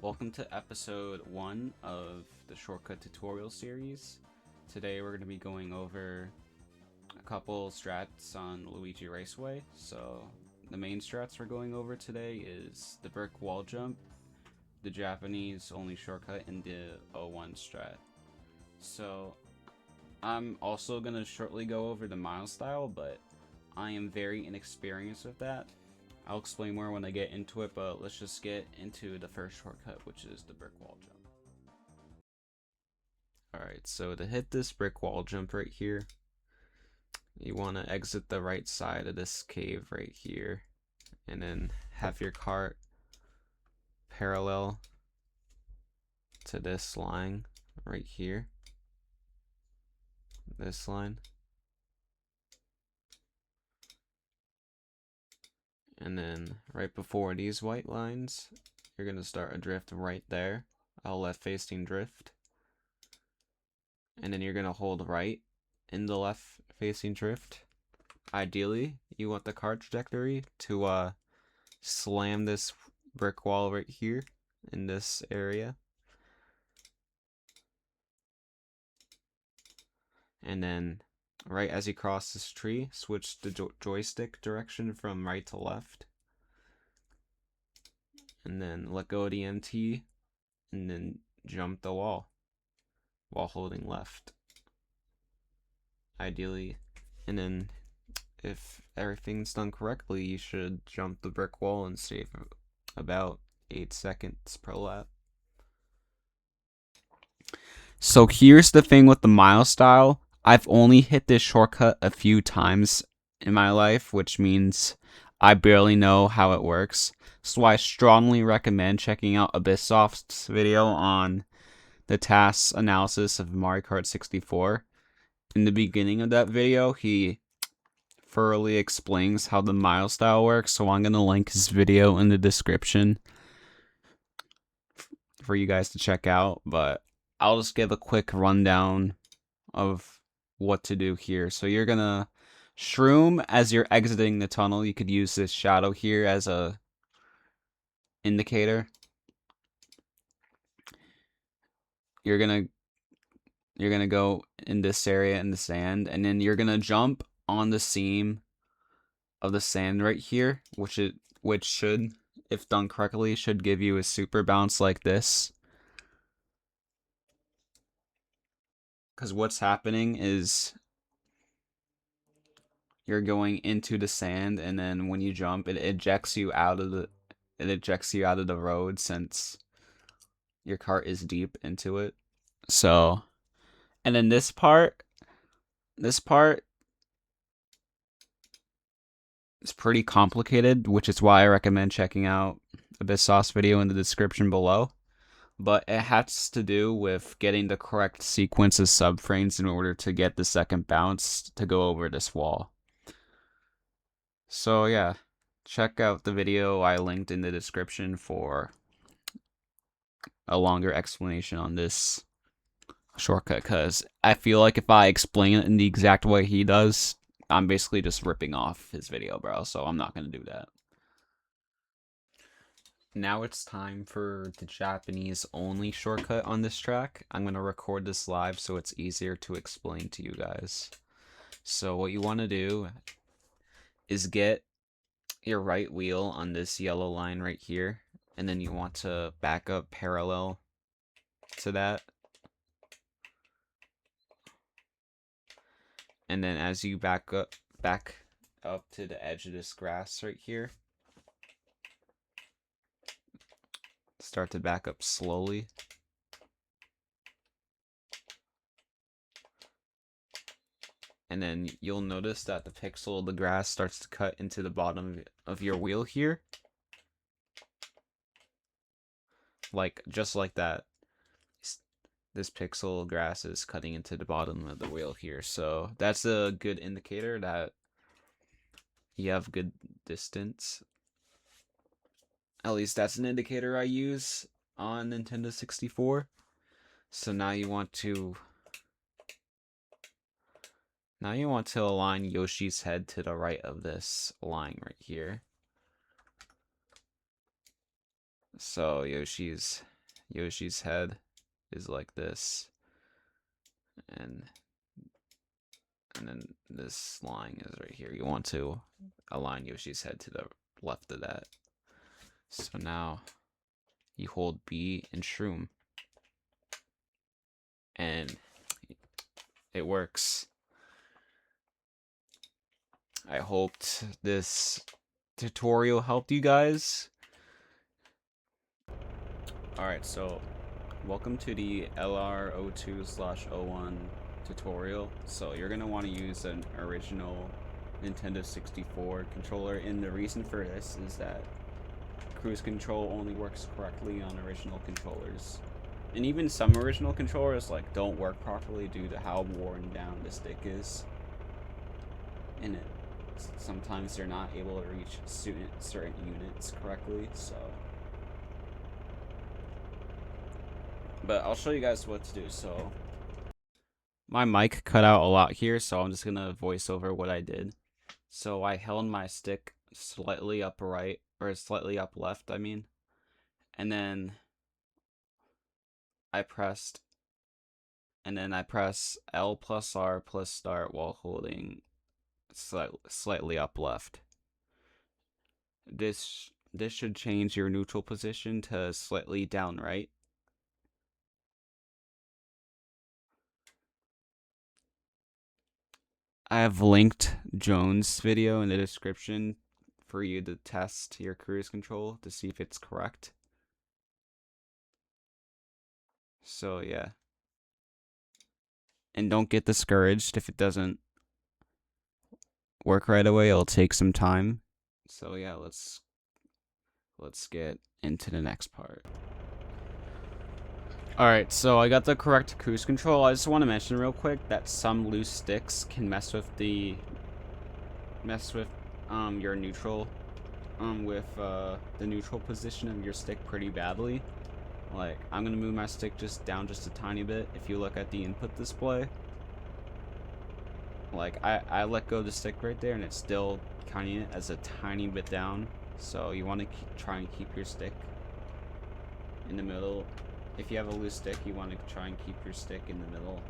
Welcome to episode 1 of the shortcut tutorial series. Today we're going to be going over a couple strats on Luigi Raceway. So the main strats we're going over today is the brick wall jump, the Japanese only shortcut, and the O1 strat. So I'm also going to shortly go over the Mylestyle, but I am very inexperienced with that. I'll explain more when I get into it, but let's just get into the first shortcut, which is the brick wall jump. Alright, so to hit this brick wall jump right here, you want to exit the right side of this cave right here, and then have your cart parallel to this line right here. This line. And then right before these white lines, you're going to start a drift right there, a left facing drift. And then you're going to hold right in the left facing drift. Ideally, you want the cart trajectory to slam this brick wall right here in this area. And then right as you cross this tree, switch the joystick direction from right to left. And then let go of the MT and then jump the wall while holding left. Ideally. And then if everything's done correctly, you should jump the brick wall and save about 8 seconds per lap. So here's the thing with the Mylestyle. I've only hit this shortcut a few times in my life, which means I barely know how it works. So I strongly recommend checking out Abysssoft's video on the task analysis of Mario Kart 64. In the beginning of that video, he thoroughly explains how the Mylestyle works, so I'm going to link his video in the description for you guys to check out, but I'll just give a quick rundown of what to do here. So you're going to shroom as you're exiting the tunnel. You could use this shadow here as a indicator. You're going to go in this area in the sand, and then you're going to jump on the seam of the sand right here, which should, if done correctly, should give you a super bounce like this. Because what's happening is you're going into the sand, and then when you jump, it ejects you out of the road since your cart is deep into it. So, and then this part is pretty complicated, which is why I recommend checking out Abysssoft's video in the description below. But it has to do with getting the correct sequence of subframes in order to get the second bounce to go over this wall. So yeah, check out the video I linked in the description for a longer explanation on this shortcut, because I feel like if I explain it in the exact way he does, I'm basically just ripping off his video, bro, so I'm not going to do that. Now it's time for the Japanese only shortcut on this track. I'm going to record this live so it's easier to explain to you guys. So what you want to do is get your right wheel on this yellow line right here, and then you want to back up parallel to that. And then as you back up to the edge of this grass right here, start to back up slowly. And then you'll notice that the pixel of the grass starts to cut into the bottom of your wheel here. Like, just like that. This pixel of grass is cutting into the bottom of the wheel here. So that's a good indicator that you have good distance. At least that's an indicator I use on Nintendo 64. So now you want to align Yoshi's head to the right of this line right here. So Yoshi's head is like this, and then this line is right here. You want to align Yoshi's head to the left of that. So now you hold B and shroom, and it works. I hoped this tutorial helped you guys. Alright, so welcome to the LR02/01 tutorial. So you're going to want to use an original Nintendo 64 controller, and the reason for this is that cruise control only works correctly on original controllers. And even some original controllers don't work properly due to how worn down the stick is. And sometimes they're not able to reach certain units correctly, so. But I'll show you guys what to do. So my mic cut out a lot here, so I'm just gonna voice over what I did. So I held my stick slightly up right, or slightly up left, I mean. And then I press L plus R plus start while holding slightly up left. This should change your neutral position to slightly down right. I have linked Jones' video in the description for you to test your cruise control to see if it's correct. So yeah. And don't get discouraged if it doesn't work right away. It'll take some time. So yeah, let's get into the next part. Alright, so I got the correct cruise control. I just want to mention real quick that some loose sticks can mess with your neutral with the neutral position of your stick pretty badly. Like, I'm gonna move my stick down just a tiny bit. If you look at the input display, like I let go of the stick right there and it's still counting it as a tiny bit down. So you want to try and keep your stick in the middle. If you have a loose stick, you want to try and keep your stick in the middle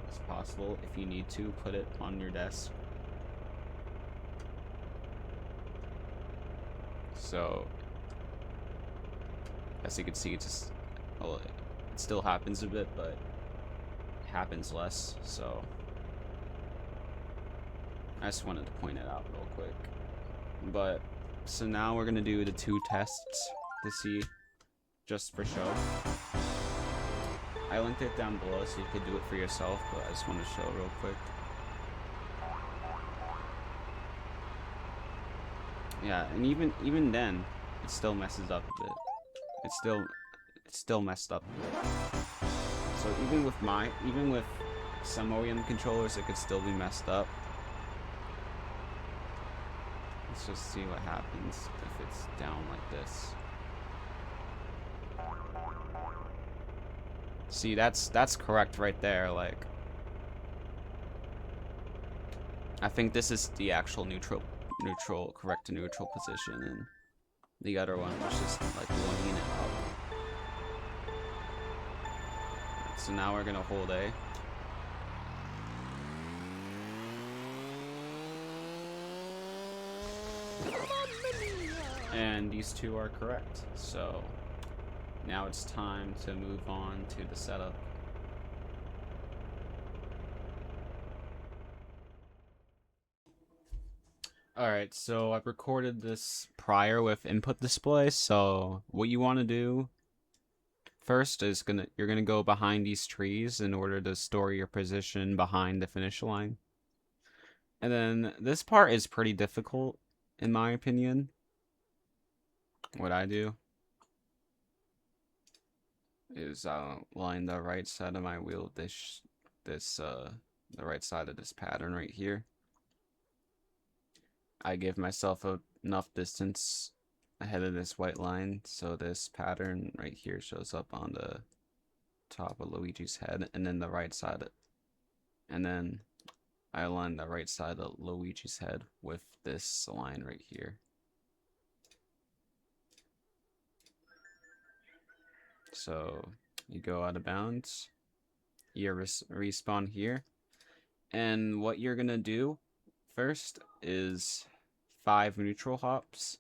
as possible. If you need to, put it on your desk. So, as you can see, it still happens a bit, but it happens less. So, I just wanted to point it out real quick. But, so now we're going to do the 2 tests to see, just for show. I linked it down below so you could do it for yourself, but I just want to show real quick. Yeah, and even then, it still messes up a bit. It's still messed up a bit. So even with some OEM controllers, it could still be messed up. Let's just see what happens if it's down like this. See, that's correct right there. Like, I think this is the actual correct neutral position, and the other one was just like 1 unit up. So now we're gonna hold A. And these 2 are correct. So now it's time to move on to the setup. Alright, so I've recorded this prior with input display, so what you want to do first is you're gonna go behind these trees in order to store your position behind the finish line. And then this part is pretty difficult, in my opinion. What I do is line the right side of my wheel the right side of this pattern right here. I give myself enough distance ahead of this white line so this pattern right here shows up on the top of Luigi's head, and then the right side, and then I align the right side of Luigi's head with this line right here. So you go out of bounds, you respawn here, and what you're gonna do first is 5 neutral hops.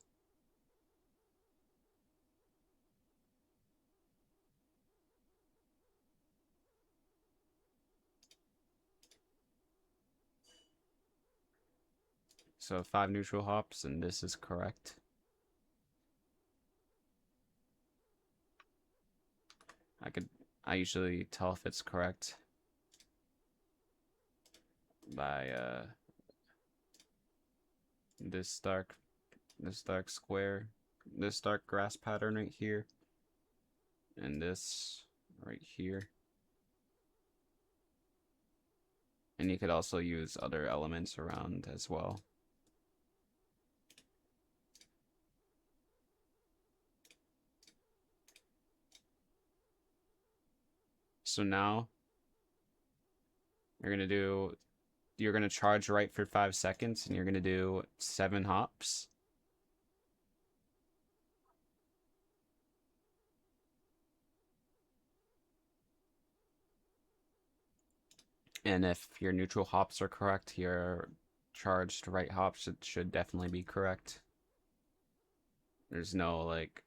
So 5 neutral hops, and this is correct. I usually tell if it's correct by this dark square, this dark grass pattern right here, and this right here. And you could also use other elements around as well. So now you're gonna charge right for 5 seconds, and you're gonna do 7 hops. And if your neutral hops are correct, your charged right hops should definitely be correct. There's no like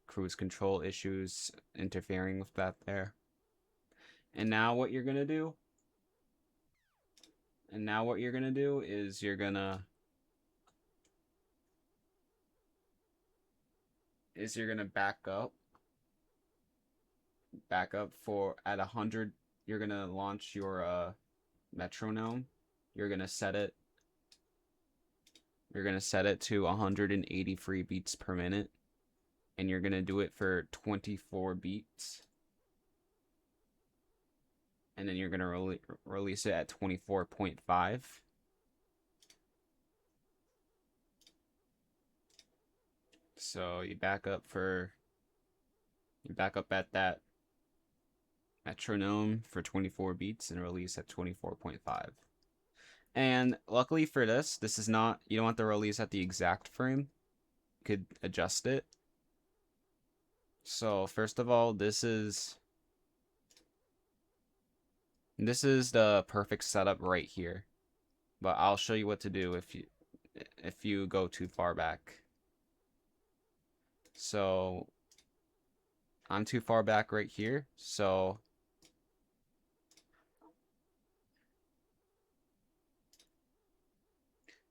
cruise control issues interfering with that there. And now what you're gonna do is you're gonna back up for at 100. You're gonna launch your metronome. You're gonna set it to 183 beats per minute, and you're gonna do it for 24 beats, and then you're gonna release it at 24.5. So you back up at that metronome for 24 beats and release at 24.5. And luckily for this is not, you don't have to release at the exact frame. You could adjust it. So first of all, this is the perfect setup right here. But I'll show you what to do if you go too far back. So I'm too far back right here, so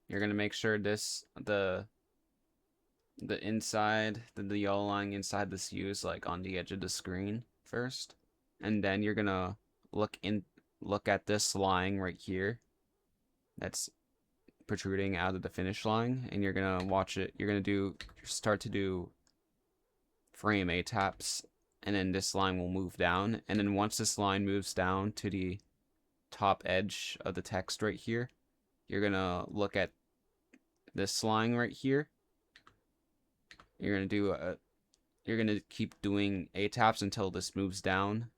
you're gonna make sure the inside, the yellow line inside this U is like on the edge of the screen first, and then you're gonna look at this line right here that's protruding out of the finish line, and you're gonna watch it. You're gonna start to do frame A taps, and then this line will move down, and then once this line moves down to the top edge of the text right here, you're gonna look at this line right here. You're gonna keep doing A taps until this moves down.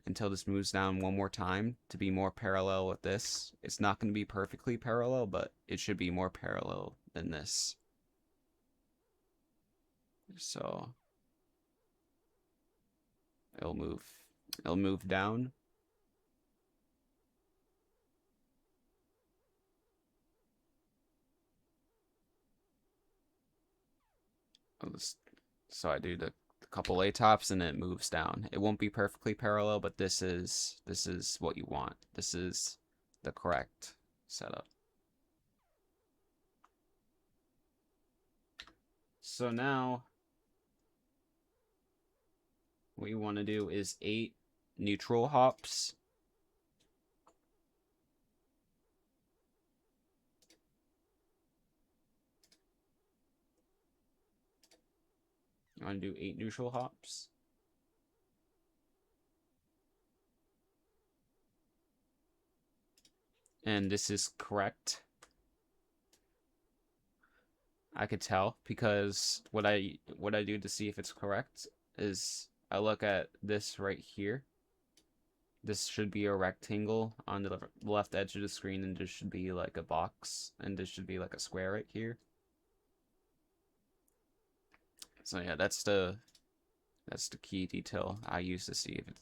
One more time to be more parallel with this. It's not going to be perfectly parallel, but it should be more parallel than this. So it'll move down. So I do the couple A tops and then it moves down. It won't be perfectly parallel, but this is what you want. This is the correct setup. So now what you want to do is 8 neutral hops. You want to do 8 neutral hops. And this is correct. I could tell because what I do to see if it's correct is I look at this right here. This should be a rectangle on the left edge of the screen, and this should be like a box, and this should be like a square right here. So yeah, that's the That's the key detail I use to see if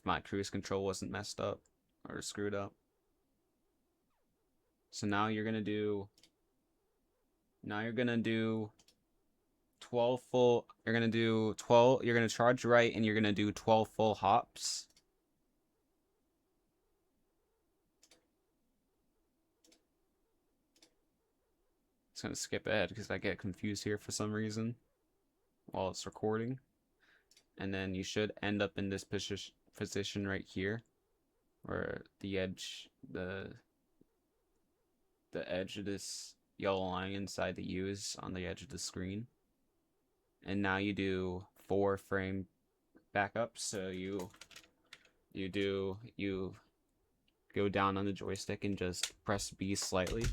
my cruise control wasn't messed up or screwed up. So now you're gonna do 12 full. You're gonna do 12. You're gonna charge right, and you're gonna do 12 full hops. It's gonna skip ahead because I get confused here for some reason while it's recording. And then you should end up in this position right here, where the edge of this yellow line inside the U is on the edge of the screen. And now you do 4 frame backups. So you go down on the joystick and just press B slightly.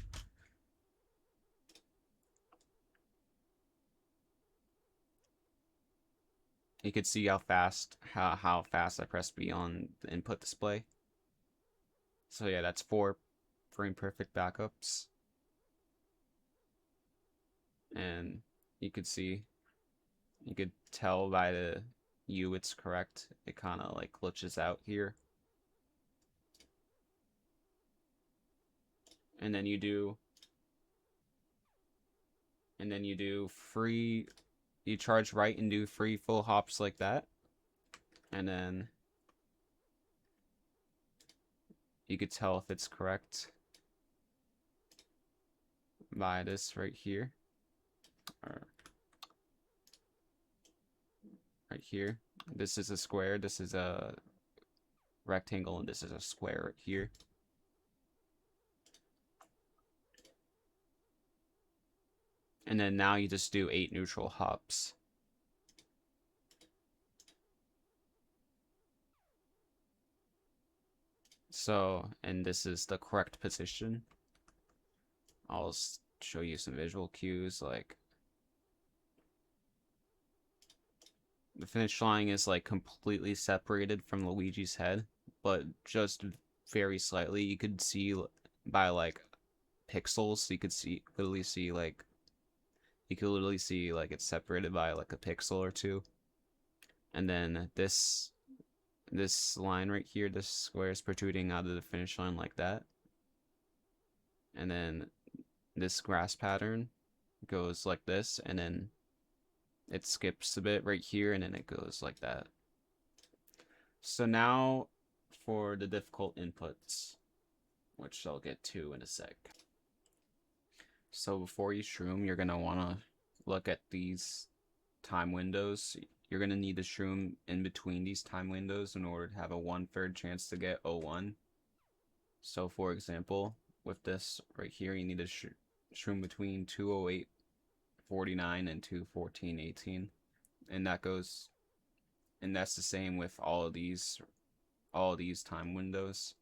You could see how fast I press B on the input display. So yeah, that's 4 frame perfect backups. And you could tell by the U it's correct. It kind of like glitches out here. And then you do free, you charge right and do free full hops like that. And then you could tell if it's correct by this right here. Or right here. This is a square, this is a rectangle, and this is a square right here. And then now you just do 8 neutral hops. So, and this is the correct position. I'll show you some visual cues, like the finish line is like completely separated from Luigi's head, but just very slightly. You could see by like pixels, you could literally see like it's separated by like a pixel or two. And then this line right here, this square is protruding out of the finish line like that. And then this grass pattern goes like this, and then it skips a bit right here, and then it goes like that. So now for the difficult inputs, which I'll get to in a sec. So before you shroom, you're gonna wanna look at these time windows. You're gonna need to shroom in between these time windows in order to have a 1/3 chance to get 01. So for example, with this right here, you need to shroom between 2:08:49 and 2:14:18, and that's the same with all these time windows.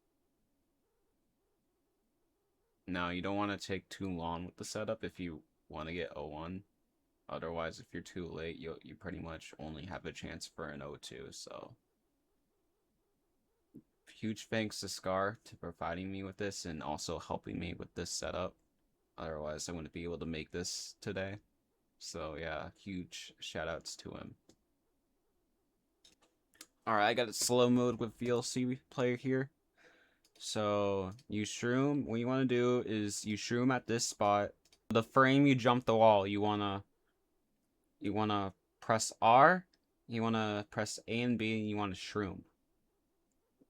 Now you don't want to take too long with the setup if you want to get 01. Otherwise, if you're too late, you pretty much only have a chance for an 02. So huge thanks to Scar to providing me with this and also helping me with this setup. Otherwise, I wouldn't be able to make this today. So yeah, huge shout outs to him. Alright, I got a slow mode with VLC player here. So you shroom, what you want to do is you shroom at this spot. The frame you jump the wall, you wanna press R, you wanna press A and B, and you wanna shroom.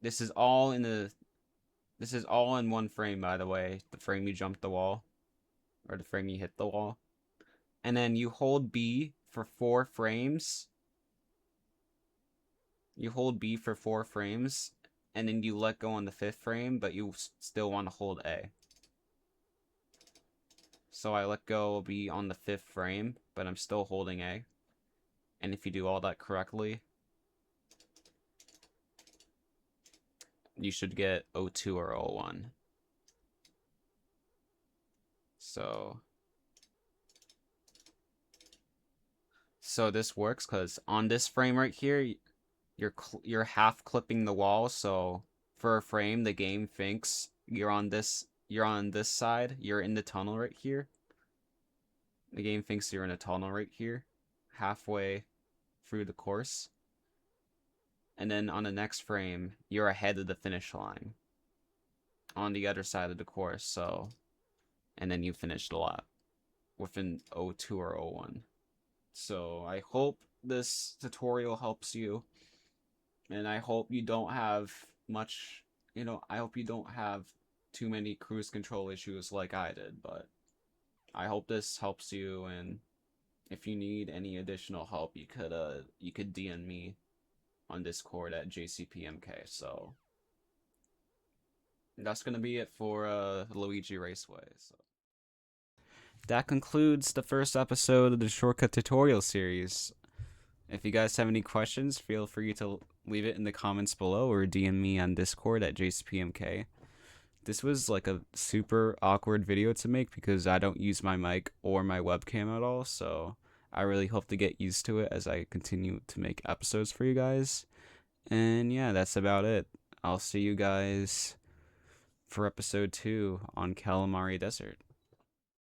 This is all in one frame, by the way. The frame you jumped the wall, or the frame you hit the wall. And then you hold B for 4 frames. You hold B for 4 frames, and then you let go on the 5th frame, but you still want to hold A. So I let go B on the 5th frame, but I'm still holding A. And if you do all that correctly, you should get 02 or 01. So this works because on this frame right here, you're half clipping the wall. So for a frame, the game thinks you're on this side. You're in the tunnel right here. The game thinks you're in a tunnel right here, halfway through the course. And then on the next frame, you're ahead of the finish line on the other side of the course. So, and then you finish the lap within 02 or 01. So I hope this tutorial helps you, and I hope you don't have much, I hope you don't have too many cruise control issues like I did, but I hope this helps you, and if you need any additional help, you could DM me on Discord at JCPMK. So that's gonna be it for Luigi Raceway. So that concludes the first episode of the shortcut tutorial series. If you guys have any questions, feel free to leave it in the comments below or DM me on Discord at JCPMK. This was like a super awkward video to make because I don't use my mic or my webcam at all, so I really hope to get used to it as I continue to make episodes for you guys. And yeah, that's about it. I'll see you guys for episode 2 on Calamari Desert.